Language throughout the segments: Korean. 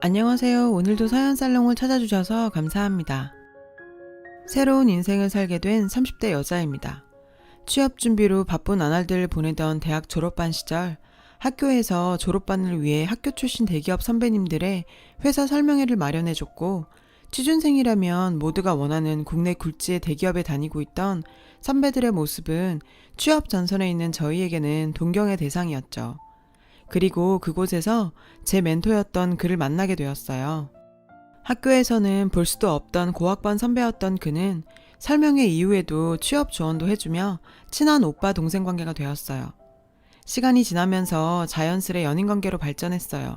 안녕하세요. 오늘도 사연살롱을 찾아주셔서 감사합니다. 새로운 인생을 살게 된 30대 여자입니다. 취업 준비로 바쁜 나날들을 보내던 대학 졸업반 시절 학교에서 졸업반을 위해 학교 출신 대기업 선배님들의 회사 설명회를 마련해줬고, 취준생이라면 모두가 원하는 국내 굴지의 대기업에 다니고 있던 선배들의 모습은 취업 전선에 있는 저희에게는 동경의 대상이었죠. 그리고 그곳에서 제 멘토였던 그를 만나게 되었어요. 학교에서는 볼 수도 없던 고학번 선배였던 그는 설명회 이후에도 취업 조언도 해주며 친한 오빠 동생 관계가 되었어요. 시간이 지나면서 자연스레 연인 관계로 발전했어요.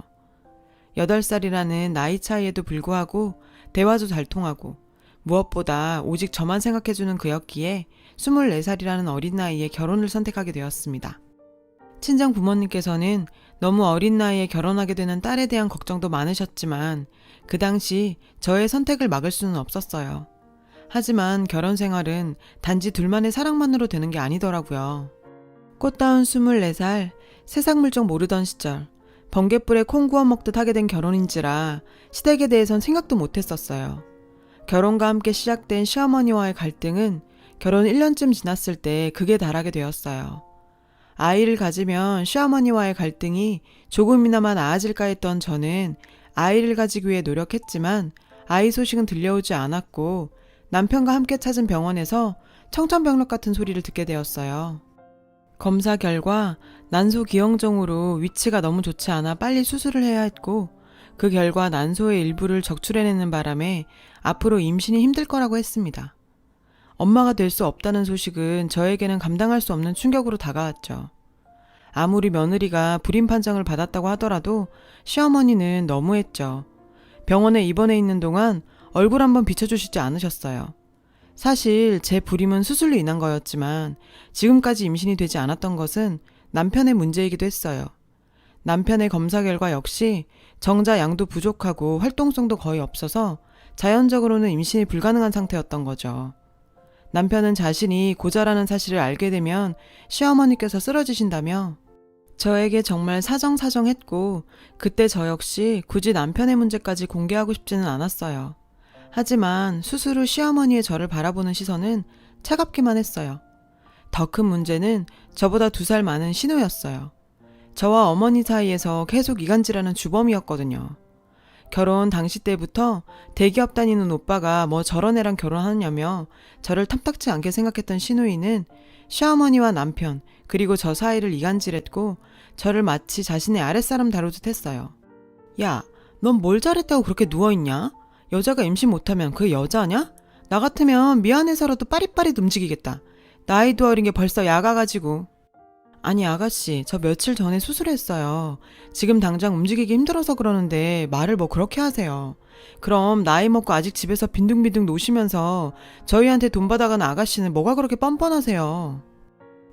8살이라는 나이 차이에도 불구하고 대화도 잘 통하고, 무엇보다 오직 저만 생각해주는 그였기에 24살이라는 어린 나이에 결혼을 선택하게 되었습니다. 친정 부모님께서는 너무 어린 나이에 결혼하게 되는 딸에 대한 걱정도 많으셨지만 그 당시 저의 선택을 막을 수는 없었어요. 하지만 결혼 생활은 단지 둘만의 사랑만으로 되는 게 아니더라고요. 꽃다운 24살, 세상 물정 모르던 시절, 번갯불에 콩 구워 먹듯 하게 된 결혼인지라 시댁에 대해선 생각도 못했었어요. 결혼과 함께 시작된 시어머니와의 갈등은 결혼 1년쯤 지났을 때 극에 달하게 되었어요. 아이를 가지면 시어머니와의 갈등이 조금이나마 나아질까 했던 저는 아이를 가지기 위해 노력했지만 아이 소식은 들려오지 않았고, 남편과 함께 찾은 병원에서 청천벽력 같은 소리를 듣게 되었어요. 검사 결과 난소 기형정으로 위치가 너무 좋지 않아 빨리 수술을 해야 했고, 그 결과 난소의 일부를 적출해내는 바람에 앞으로 임신이 힘들 거라고 했습니다. 엄마가 될 수 없다는 소식은 저에게는 감당할 수 없는 충격으로 다가왔죠. 아무리 며느리가 불임 판정을 받았다고 하더라도 시어머니는 너무했죠. 병원에 입원해 있는 동안 얼굴 한번 비춰주시지 않으셨어요. 사실 제 불임은 수술로 인한 거였지만 지금까지 임신이 되지 않았던 것은 남편의 문제이기도 했어요. 남편의 검사 결과 역시 정자 양도 부족하고 활동성도 거의 없어서 자연적으로는 임신이 불가능한 상태였던 거죠. 남편은 자신이 고자라는 사실을 알게 되면 시어머니께서 쓰러지신다며 저에게 정말 사정사정했고, 그때 저 역시 굳이 남편의 문제까지 공개하고 싶지는 않았어요. 하지만 수술 후 시어머니의 저를 바라보는 시선은 차갑기만 했어요. 더 큰 문제는 저보다 2살 많은 신우였어요. 저와 어머니 사이에서 계속 이간질하는 주범이었거든요. 결혼 당시 때부터 대기업 다니는 오빠가 뭐 저런 애랑 결혼하느냐며 저를 탐탁치 않게 생각했던 시누이는 시어머니와 남편 그리고 저 사이를 이간질했고, 저를 마치 자신의 아랫사람 다루듯 했어요. 야, 넌 뭘 잘했다고 그렇게 누워있냐? 여자가 임신 못하면 그게 여자냐? 나 같으면 미안해서라도 빠릿빠릿 움직이겠다. 나이도 어린 게 벌써 야가가지고. 아니 아가씨, 저 며칠 전에 수술했어요. 지금 당장 움직이기 힘들어서 그러는데 말을 뭐 그렇게 하세요. 그럼 나이 먹고 아직 집에서 빈둥빈둥 노시면서 저희한테 돈 받아가는 아가씨는 뭐가 그렇게 뻔뻔하세요.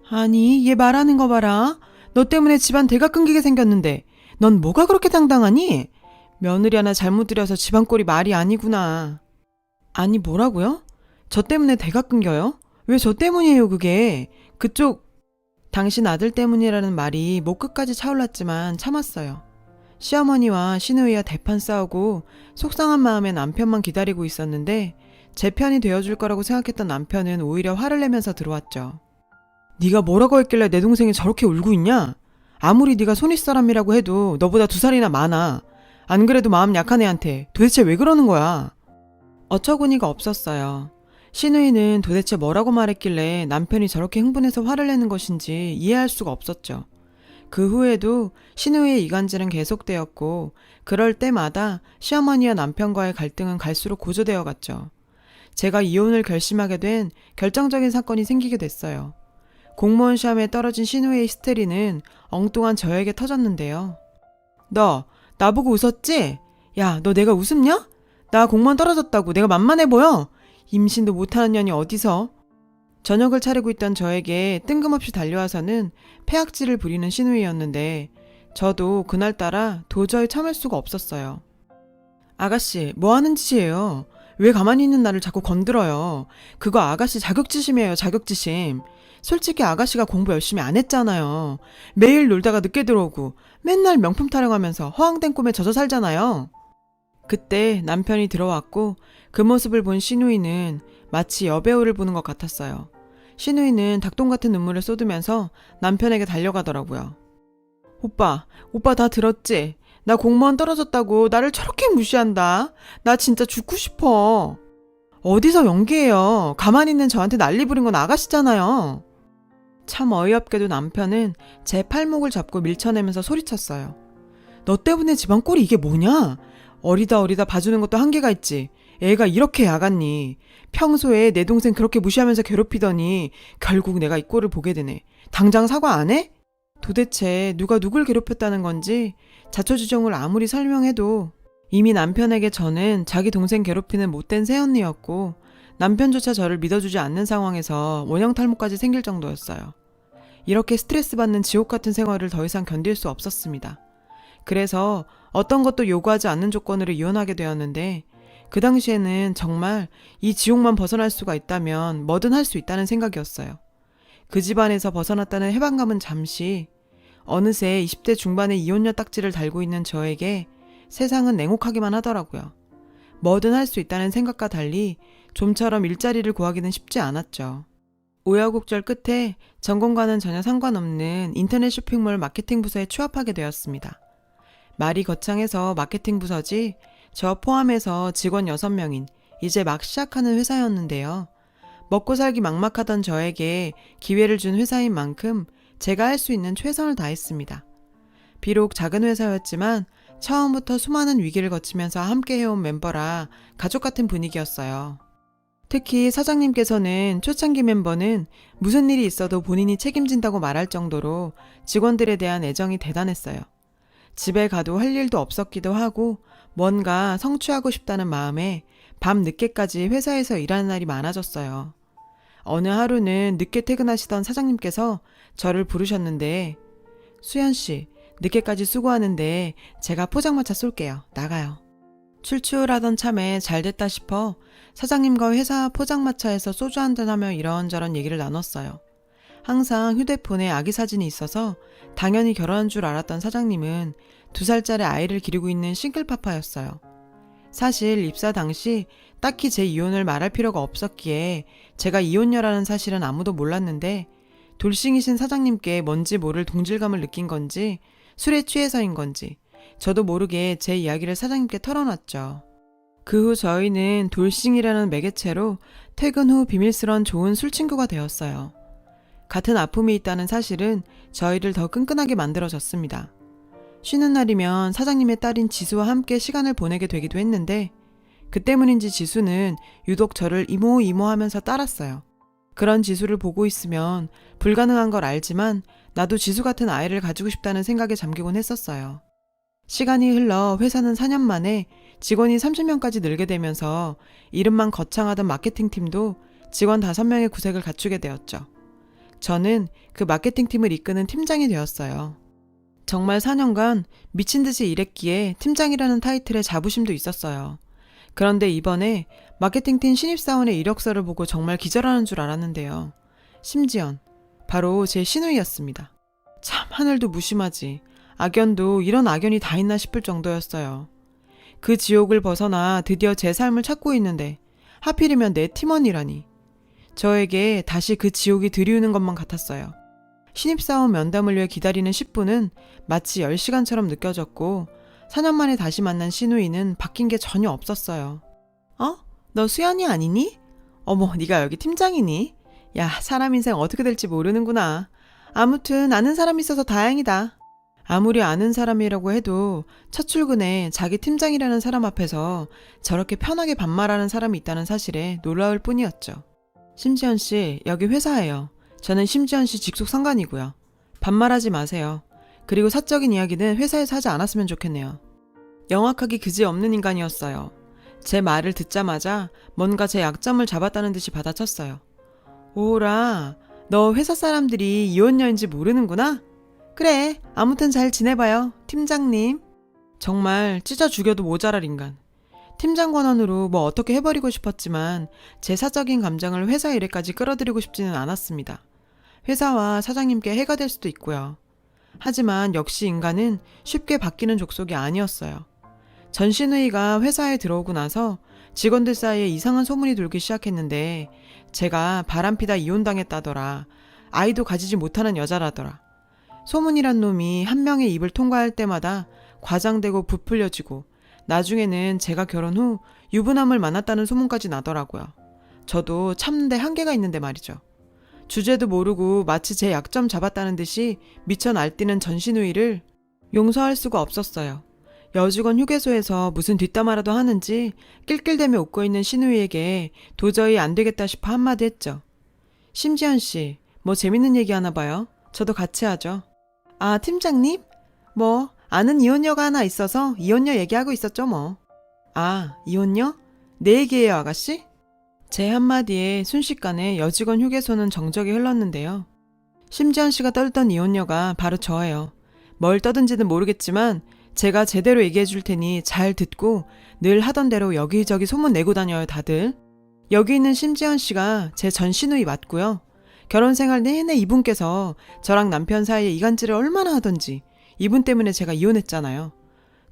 아니, 얘 말하는 거 봐라. 너 때문에 집안 대가 끊기게 생겼는데 넌 뭐가 그렇게 당당하니? 며느리 하나 잘못 들여서 집안 꼴이 말이 아니구나. 아니 뭐라고요? 저 때문에 대가 끊겨요? 왜 저 때문이에요 그게? 그쪽 당신 아들 때문이라는 말이 목 끝까지 차올랐지만 참았어요. 시어머니와 시누이와 대판 싸우고 속상한 마음에 남편만 기다리고 있었는데 제 편이 되어줄 거라고 생각했던 남편은 오히려 화를 내면서 들어왔죠. 네가 뭐라고 했길래 내 동생이 저렇게 울고 있냐? 아무리 네가 손윗사람이라고 해도 너보다 2살이나 많아. 안 그래도 마음 약한 애한테 도대체 왜 그러는 거야? 어처구니가 없었어요. 시누이는 도대체 뭐라고 말했길래 남편이 저렇게 흥분해서 화를 내는 것인지 이해할 수가 없었죠. 그 후에도 시누이의 이간질은 계속되었고, 그럴 때마다 시어머니와 남편과의 갈등은 갈수록 고조되어 갔죠. 제가 이혼을 결심하게 된 결정적인 사건이 생기게 됐어요. 공무원 시험에 떨어진 시누이의 히스테리는 엉뚱한 저에게 터졌는데요. 너 나보고 웃었지? 야, 너 내가 우습냐? 나 공무원 떨어졌다고 내가 만만해 보여? 임신도 못하는 년이 어디서? 저녁을 차리고 있던 저에게 뜬금없이 달려와서는 패악질을 부리는 시누이였는데 저도 그날따라 도저히 참을 수가 없었어요. 아가씨, 뭐 하는 짓이에요? 왜 가만히 있는 나를 자꾸 건드려요? 그거 아가씨 자격지심이에요, 자격지심. 솔직히 아가씨가 공부 열심히 안 했잖아요. 매일 놀다가 늦게 들어오고 맨날 명품 타령하면서 허황된 꿈에 젖어 살잖아요. 그때 남편이 들어왔고 그 모습을 본 신우이는 마치 여배우를 보는 것 같았어요. 신우이는 닭똥 같은 눈물을 쏟으면서 남편에게 달려가더라고요. 오빠 다 들었지? 나 공무원 떨어졌다고 나를 저렇게 무시한다. 나 진짜 죽고 싶어. 어디서 연기해요. 가만히 있는 저한테 난리 부린 건 아가씨잖아요. 참 어이없게도 남편은 제 팔목을 잡고 밀쳐내면서 소리쳤어요. 너 때문에 집안 꼴이 이게 뭐냐? 어리다 봐주는 것도 한계가 있지. 애가 이렇게 야갔니? 평소에 내 동생 그렇게 무시하면서 괴롭히더니 결국 내가 이 꼴을 보게 되네. 당장 사과 안 해? 도대체 누가 누굴 괴롭혔다는 건지 자초지종을 아무리 설명해도 이미 남편에게 저는 자기 동생 괴롭히는 못된 새언니였고 남편조차 저를 믿어주지 않는 상황에서 원형 탈모까지 생길 정도였어요. 이렇게 스트레스 받는 지옥 같은 생활을 더 이상 견딜 수 없었습니다. 그래서 어떤 것도 요구하지 않는 조건으로 이혼하게 되었는데 그 당시에는 정말 이 지옥만 벗어날 수가 있다면 뭐든 할 수 있다는 생각이었어요. 그 집안에서 벗어났다는 해방감은 잠시, 어느새 20대 중반의 이혼녀 딱지를 달고 있는 저에게 세상은 냉혹하기만 하더라고요. 뭐든 할 수 있다는 생각과 달리 좀처럼 일자리를 구하기는 쉽지 않았죠. 우여곡절 끝에 전공과는 전혀 상관없는 인터넷 쇼핑몰 마케팅 부서에 취업하게 되었습니다. 말이 거창해서 마케팅 부서지 저 포함해서 직원 6명인 이제 막 시작하는 회사였는데요. 먹고 살기 막막하던 저에게 기회를 준 회사인 만큼 제가 할 수 있는 최선을 다했습니다. 비록 작은 회사였지만 처음부터 수많은 위기를 거치면서 함께 해온 멤버라 가족 같은 분위기였어요. 특히 사장님께서는 초창기 멤버는 무슨 일이 있어도 본인이 책임진다고 말할 정도로 직원들에 대한 애정이 대단했어요. 집에 가도 할 일도 없었기도 하고 뭔가 성취하고 싶다는 마음에 밤 늦게까지 회사에서 일하는 날이 많아졌어요. 어느 하루는 늦게 퇴근하시던 사장님께서 저를 부르셨는데 수연씨, 늦게까지 수고하는데 제가 포장마차 쏠게요. 나가요. 출출하던 참에 잘됐다 싶어 사장님과 회사 포장마차에서 소주 한잔 하며 이런저런 얘기를 나눴어요. 항상 휴대폰에 아기 사진이 있어서 당연히 결혼한 줄 알았던 사장님은 2살짜리 아이를 기르고 있는 싱글파파였어요. 사실 입사 당시 딱히 제 이혼을 말할 필요가 없었기에 제가 이혼녀라는 사실은 아무도 몰랐는데 돌싱이신 사장님께 뭔지 모를 동질감을 느낀 건지 술에 취해서인 건지 저도 모르게 제 이야기를 사장님께 털어놨죠. 그 후 저희는 돌싱이라는 매개체로 퇴근 후 비밀스런 좋은 술친구가 되었어요. 같은 아픔이 있다는 사실은 저희를 더 끈끈하게 만들어졌습니다. 쉬는 날이면 사장님의 딸인 지수와 함께 시간을 보내게 되기도 했는데 그 때문인지 지수는 유독 저를 이모 하면서 따랐어요. 그런 지수를 보고 있으면 불가능한 걸 알지만 나도 지수 같은 아이를 가지고 싶다는 생각에 잠기곤 했었어요. 시간이 흘러 회사는 4년 만에 직원이 30명까지 늘게 되면서 이름만 거창하던 마케팅팀도 직원 5명의 구색을 갖추게 되었죠. 저는 그 마케팅팀을 이끄는 팀장이 되었어요. 정말 4년간 미친 듯이 일했기에 팀장이라는 타이틀에 자부심도 있었어요. 그런데 이번에 마케팅팀 신입사원의 이력서를 보고 정말 기절하는 줄 알았는데요. 심지언 바로 제 시누이였습니다. 참 하늘도 무심하지. 악연도 이런 악연이 다 있나 싶을 정도였어요. 그 지옥을 벗어나 드디어 제 삶을 찾고 있는데 하필이면 내 팀원이라니. 저에게 다시 그 지옥이 들이우는 것만 같았어요. 신입사원 면담을 위해 기다리는 10분은 마치 10시간처럼 느껴졌고 4년 만에 다시 만난 시누이는 바뀐 게 전혀 없었어요. 너 수연이 아니니? 어머, 네가 여기 팀장이니? 야, 사람 인생 어떻게 될지 모르는구나. 아무튼 아는 사람이 있어서 다행이다. 아무리 아는 사람이라고 해도 첫 출근에 자기 팀장이라는 사람 앞에서 저렇게 편하게 반말하는 사람이 있다는 사실에 놀라울 뿐이었죠. 심지연 씨, 여기 회사예요. 저는 심지연 씨 직속 상관이고요. 반말하지 마세요. 그리고 사적인 이야기는 회사에서 하지 않았으면 좋겠네요. 영악하기 그지없는 인간이었어요. 제 말을 듣자마자 뭔가 제 약점을 잡았다는 듯이 받아쳤어요. 오라, 너 회사 사람들이 이혼녀인지 모르는구나? 그래, 아무튼 잘 지내봐요, 팀장님. 정말 찢어 죽여도 모자랄 인간. 팀장 권한으로 뭐 어떻게 해버리고 싶었지만 제 사적인 감정을 회사 일에까지 끌어들이고 싶지는 않았습니다. 회사와 사장님께 해가 될 수도 있고요. 하지만 역시 인간은 쉽게 바뀌는 족속이 아니었어요. 전신우이가 회사에 들어오고 나서 직원들 사이에 이상한 소문이 돌기 시작했는데 제가 바람피다 이혼당했다더라. 아이도 가지지 못하는 여자라더라. 소문이란 놈이 한 명의 입을 통과할 때마다 과장되고 부풀려지고 나중에는 제가 결혼 후 유부남을 만났다는 소문까지 나더라고요. 저도 참는데 한계가 있는데 말이죠. 주제도 모르고 마치 제 약점 잡았다는 듯이 미쳐 날뛰는 전신우이를 용서할 수가 없었어요. 여직원 휴게소에서 무슨 뒷담화라도 하는지 낄낄대며 웃고 있는 신우이에게 도저히 안 되겠다 싶어 한마디 했죠. 심지연 씨, 뭐 재밌는 얘기 하나 봐요. 저도 같이 하죠. 아, 팀장님? 뭐 아는 이혼녀가 하나 있어서 이혼녀 얘기하고 있었죠 뭐. 아, 이혼녀? 내 얘기예요 아가씨? 제 한마디에 순식간에 여직원 휴게소는 정적이 흘렀는데요. 심지연 씨가 떨던 이혼녀가 바로 저예요. 뭘 떠든지는 모르겠지만 제가 제대로 얘기해 줄 테니 잘 듣고 늘 하던 대로 여기저기 소문 내고 다녀요 다들. 여기 있는 심지연 씨가 제 전 시누이 맞고요. 결혼 생활 내내 이분께서 저랑 남편 사이에 이간질을 얼마나 하던지 이분 때문에 제가 이혼했잖아요.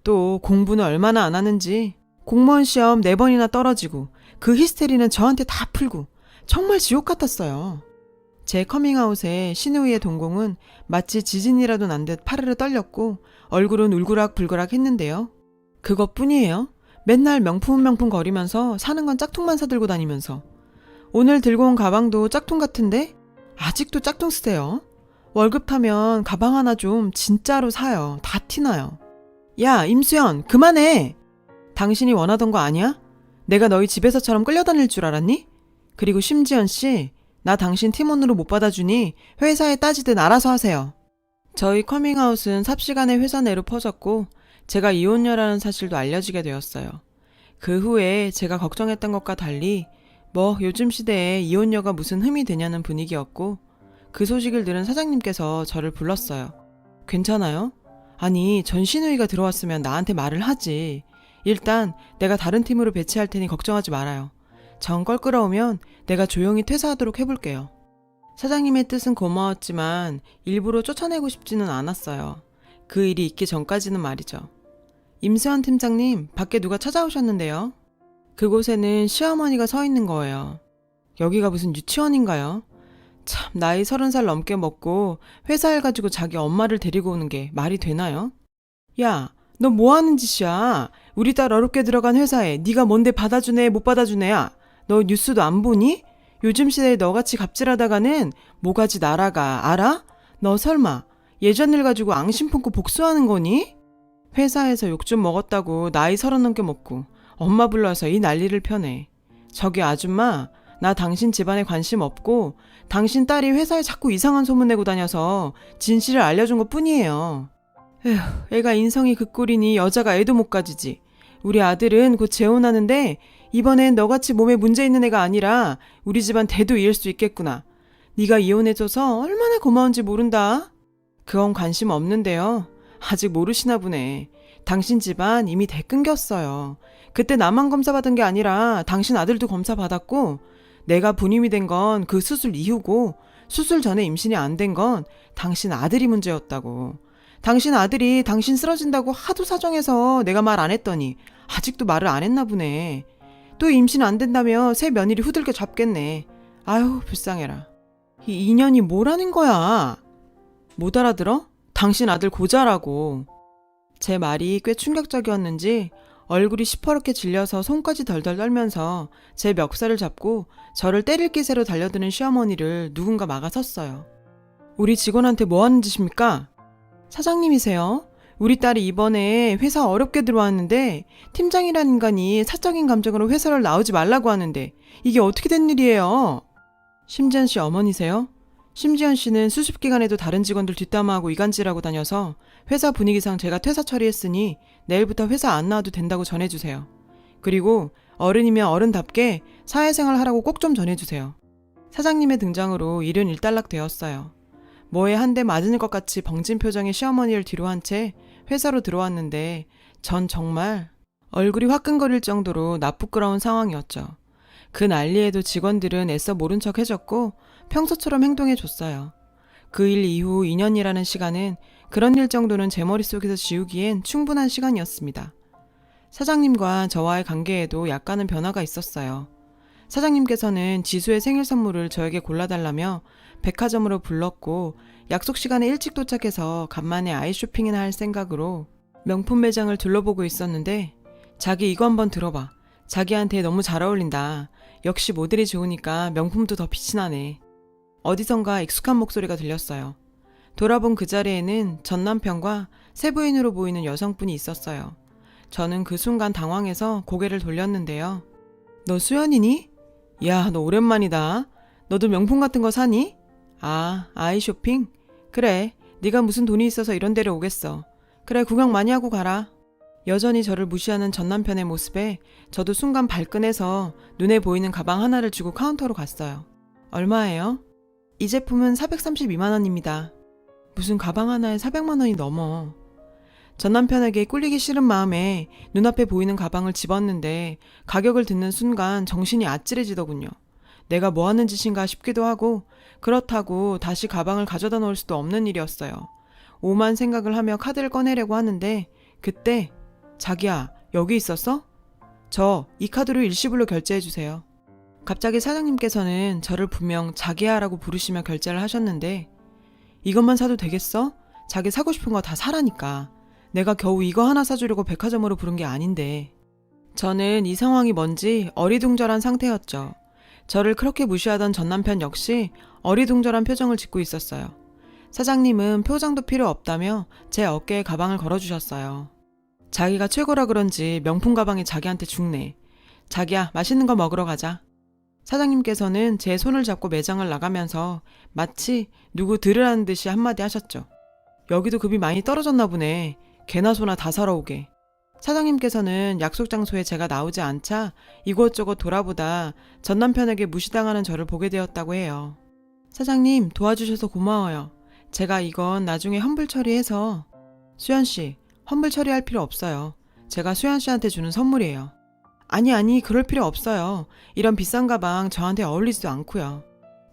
또 공부는 얼마나 안 하는지 공무원 시험 4번이나 떨어지고 그 히스테리는 저한테 다 풀고 정말 지옥 같았어요. 제 커밍아웃에 신우이의 동공은 마치 지진이라도 난 듯 파르르 떨렸고 얼굴은 울그락불그락 했는데요. 그것뿐이에요. 맨날 명품 거리면서 사는 건 짝퉁만 사들고 다니면서 오늘 들고 온 가방도 짝퉁 같은데 아직도 짝퉁 쓰세요. 월급 타면 가방 하나 좀 진짜로 사요. 다 티나요. 야, 임수연, 그만해. 당신이 원하던 거 아니야? 내가 너희 집에서처럼 끌려다닐 줄 알았니? 그리고 심지연 씨, 나 당신 팀원으로 못 받아주니 회사에 따지든 알아서 하세요. 저희 커밍아웃은 삽시간에 회사 내로 퍼졌고 제가 이혼녀라는 사실도 알려지게 되었어요. 그 후에 제가 걱정했던 것과 달리 뭐 요즘 시대에 이혼녀가 무슨 흠이 되냐는 분위기였고 그 소식을 들은 사장님께서 저를 불렀어요. 괜찮아요? 아니 전신우이가 들어왔으면 나한테 말을 하지. 일단 내가 다른 팀으로 배치할 테니 걱정하지 말아요. 정 껄끄러우면 내가 조용히 퇴사하도록 해볼게요. 사장님의 뜻은 고마웠지만 일부러 쫓아내고 싶지는 않았어요. 그 일이 있기 전까지는 말이죠. 임수환 팀장님, 밖에 누가 찾아오셨는데요. 그곳에는 시어머니가 서 있는 거예요. 여기가 무슨 유치원인가요? 참, 나이 30살 넘게 먹고 회사 일 가지고 자기 엄마를 데리고 오는 게 말이 되나요? 야, 너 뭐 하는 짓이야? 우리 딸 어렵게 들어간 회사에 네가 뭔데 받아주네 못 받아주네야. 너 뉴스도 안 보니? 요즘 시대에 너같이 갑질하다가는 모가지 날아가, 알아? 너 설마 예전 일 가지고 앙심 품고 복수하는 거니? 회사에서 욕 좀 먹었다고 나이 30 넘게 먹고 엄마 불러서 이 난리를 펴네. 저기 아줌마, 나 당신 집안에 관심 없고 당신 딸이 회사에 자꾸 이상한 소문 내고 다녀서 진실을 알려준 것 뿐이에요. 에휴, 애가 인성이 그 꼴이니 여자가 애도 못 가지지. 우리 아들은 곧 재혼하는데 이번엔 너같이 몸에 문제 있는 애가 아니라 우리 집안 대도 이을 수 있겠구나. 네가 이혼해줘서 얼마나 고마운지 모른다. 그건 관심 없는데요. 아직 모르시나 보네. 당신 집안 이미 대 끊겼어요. 그때 나만 검사 받은 게 아니라 당신 아들도 검사 받았고 내가 분임이 된 건 그 수술 이후고 수술 전에 임신이 안 된 건 당신 아들이 문제였다고. 당신 아들이 당신 쓰러진다고 하도 사정해서 내가 말 안 했더니 아직도 말을 안 했나 보네. 또 임신 안 된다며 새 며느리 후들겨 잡겠네. 아유 불쌍해라. 이 인연이 뭐라는 거야. 못 알아들어? 당신 아들 고자라고. 제 말이 꽤 충격적이었는지 얼굴이 시퍼렇게 질려서 손까지 덜덜 떨면서 제 멱살을 잡고 저를 때릴 기세로 달려드는 시어머니를 누군가 막아섰어요. 우리 직원한테 뭐 하는 짓입니까? 사장님이세요? 우리 딸이 이번에 회사 어렵게 들어왔는데 팀장이라는 인간이 사적인 감정으로 회사를 나오지 말라고 하는데 이게 어떻게 된 일이에요? 심지연 씨 어머니세요? 심지연 씨는 수습 기간에도 다른 직원들 뒷담화하고 이간질하고 다녀서 회사 분위기상 제가 퇴사 처리했으니 내일부터 회사 안 나와도 된다고 전해주세요. 그리고 어른이면 어른답게 사회생활 하라고 꼭 좀 전해주세요. 사장님의 등장으로 일은 일단락 되었어요. 뭐에 한 대 맞은 것 같이 벙진 표정의 시어머니를 뒤로 한 채 회사로 들어왔는데 전 정말 얼굴이 화끈거릴 정도로 나쁘끄러운 상황이었죠. 그 난리에도 직원들은 애써 모른 척 해줬고 평소처럼 행동해줬어요. 그 일 이후 2년이라는 시간은 그런 일 정도는 제 머릿속에서 지우기엔 충분한 시간이었습니다. 사장님과 저와의 관계에도 약간은 변화가 있었어요. 사장님께서는 지수의 생일 선물을 저에게 골라달라며 백화점으로 불렀고 약속 시간에 일찍 도착해서 간만에 아이 쇼핑이나 할 생각으로 명품 매장을 둘러보고 있었는데 자기 이거 한번 들어봐. 자기한테 너무 잘 어울린다. 역시 모델이 좋으니까 명품도 더 빛이 나네. 어디선가 익숙한 목소리가 들렸어요. 돌아본 그 자리에는 전 남편과 세부인으로 보이는 여성분이 있었어요. 저는 그 순간 당황해서 고개를 돌렸는데요. 너 수연이니? 야, 너 오랜만이다. 너도 명품 같은 거 사니? 아, 아이 쇼핑? 그래, 네가 무슨 돈이 있어서 이런 데를 오겠어. 그래, 구경 많이 하고 가라. 여전히 저를 무시하는 전 남편의 모습에 저도 순간 발끈해서 눈에 보이는 가방 하나를 주고 카운터로 갔어요. 얼마예요? 이 제품은 432만 원입니다. 무슨 가방 하나에 400만 원이 넘어. 전 남편에게 꿀리기 싫은 마음에 눈앞에 보이는 가방을 집었는데 가격을 듣는 순간 정신이 아찔해지더군요. 내가 뭐 하는 짓인가 싶기도 하고 그렇다고 다시 가방을 가져다 놓을 수도 없는 일이었어요. 오만 생각을 하며 카드를 꺼내려고 하는데 그때 자기야, 여기 있었어? 저 이 카드로 일시불로 결제해주세요. 갑자기 사장님께서는 저를 분명 자기야라고 부르시며 결제를 하셨는데 이것만 사도 되겠어? 자기 사고 싶은 거 다 사라니까. 내가 겨우 이거 하나 사주려고 백화점으로 부른 게 아닌데. 저는 이 상황이 뭔지 어리둥절한 상태였죠. 저를 그렇게 무시하던 전 남편 역시 어리둥절한 표정을 짓고 있었어요. 사장님은 표정도 필요 없다며 제 어깨에 가방을 걸어주셨어요. 자기가 최고라 그런지 명품 가방이 자기한테 죽네. 자기야, 맛있는 거 먹으러 가자. 사장님께서는 제 손을 잡고 매장을 나가면서 마치 누구 들으라는 듯이 한마디 하셨죠. 여기도 급이 많이 떨어졌나 보네. 개나 소나 다 사러 오게. 사장님께서는 약속 장소에 제가 나오지 않자 이곳저곳 돌아보다 전 남편에게 무시당하는 저를 보게 되었다고 해요. 사장님, 도와주셔서 고마워요. 제가 이건 나중에 환불 처리해서. 수연씨, 환불 처리할 필요 없어요. 제가 수연씨한테 주는 선물이에요. 아니, 그럴 필요 없어요. 이런 비싼 가방 저한테 어울리지도 않고요.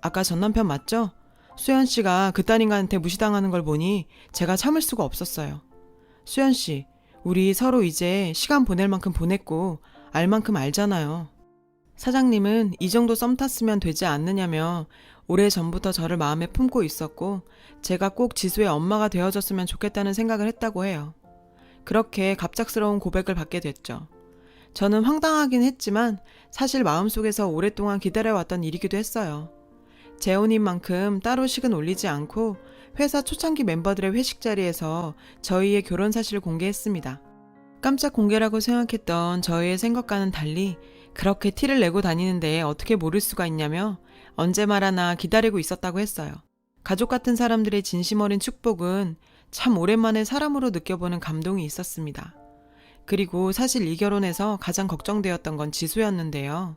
아까 전 남편 맞죠? 수연씨가 그딴 인간한테 무시당하는 걸 보니 제가 참을 수가 없었어요. 수연씨, 우리 서로 이제 시간 보낼 만큼 보냈고 알 만큼 알잖아요. 사장님은 이 정도 썸 탔으면 되지 않느냐며 오래전부터 저를 마음에 품고 있었고 제가 꼭 지수의 엄마가 되어줬으면 좋겠다는 생각을 했다고 해요. 그렇게 갑작스러운 고백을 받게 됐죠. 저는 황당하긴 했지만 사실 마음속에서 오랫동안 기다려왔던 일이기도 했어요. 재혼인 만큼 따로 식은 올리지 않고 회사 초창기 멤버들의 회식 자리에서 저희의 결혼 사실을 공개했습니다. 깜짝 공개라고 생각했던 저희의 생각과는 달리 그렇게 티를 내고 다니는데 어떻게 모를 수가 있냐며 언제 말하나 기다리고 있었다고 했어요. 가족 같은 사람들의 진심 어린 축복은 참 오랜만에 사람으로 느껴보는 감동이 있었습니다. 그리고 사실 이 결혼에서 가장 걱정되었던 건 지수였는데요.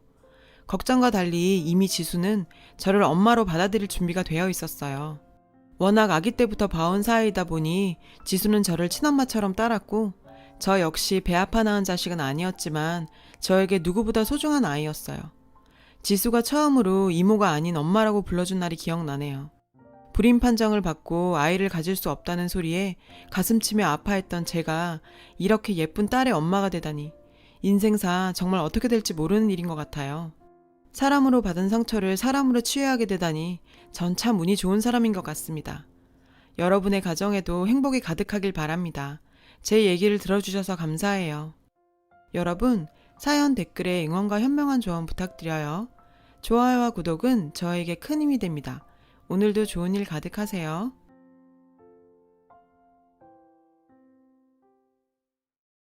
걱정과 달리 이미 지수는 저를 엄마로 받아들일 준비가 되어 있었어요. 워낙 아기 때부터 봐온 사이이다 보니 지수는 저를 친엄마처럼 따랐고 저 역시 배 아파 낳은 자식은 아니었지만 저에게 누구보다 소중한 아이였어요. 지수가 처음으로 이모가 아닌 엄마라고 불러준 날이 기억나네요. 불임 판정을 받고 아이를 가질 수 없다는 소리에 가슴치며 아파했던 제가 이렇게 예쁜 딸의 엄마가 되다니 인생사 정말 어떻게 될지 모르는 일인 것 같아요. 사람으로 받은 상처를 사람으로 치유하게 되다니 전 참 운이 좋은 사람인 것 같습니다. 여러분의 가정에도 행복이 가득하길 바랍니다. 제 얘기를 들어주셔서 감사해요. 여러분, 사연 댓글에 응원과 현명한 조언 부탁드려요. 좋아요와 구독은 저에게 큰 힘이 됩니다. 오늘도 좋은 일 가득하세요.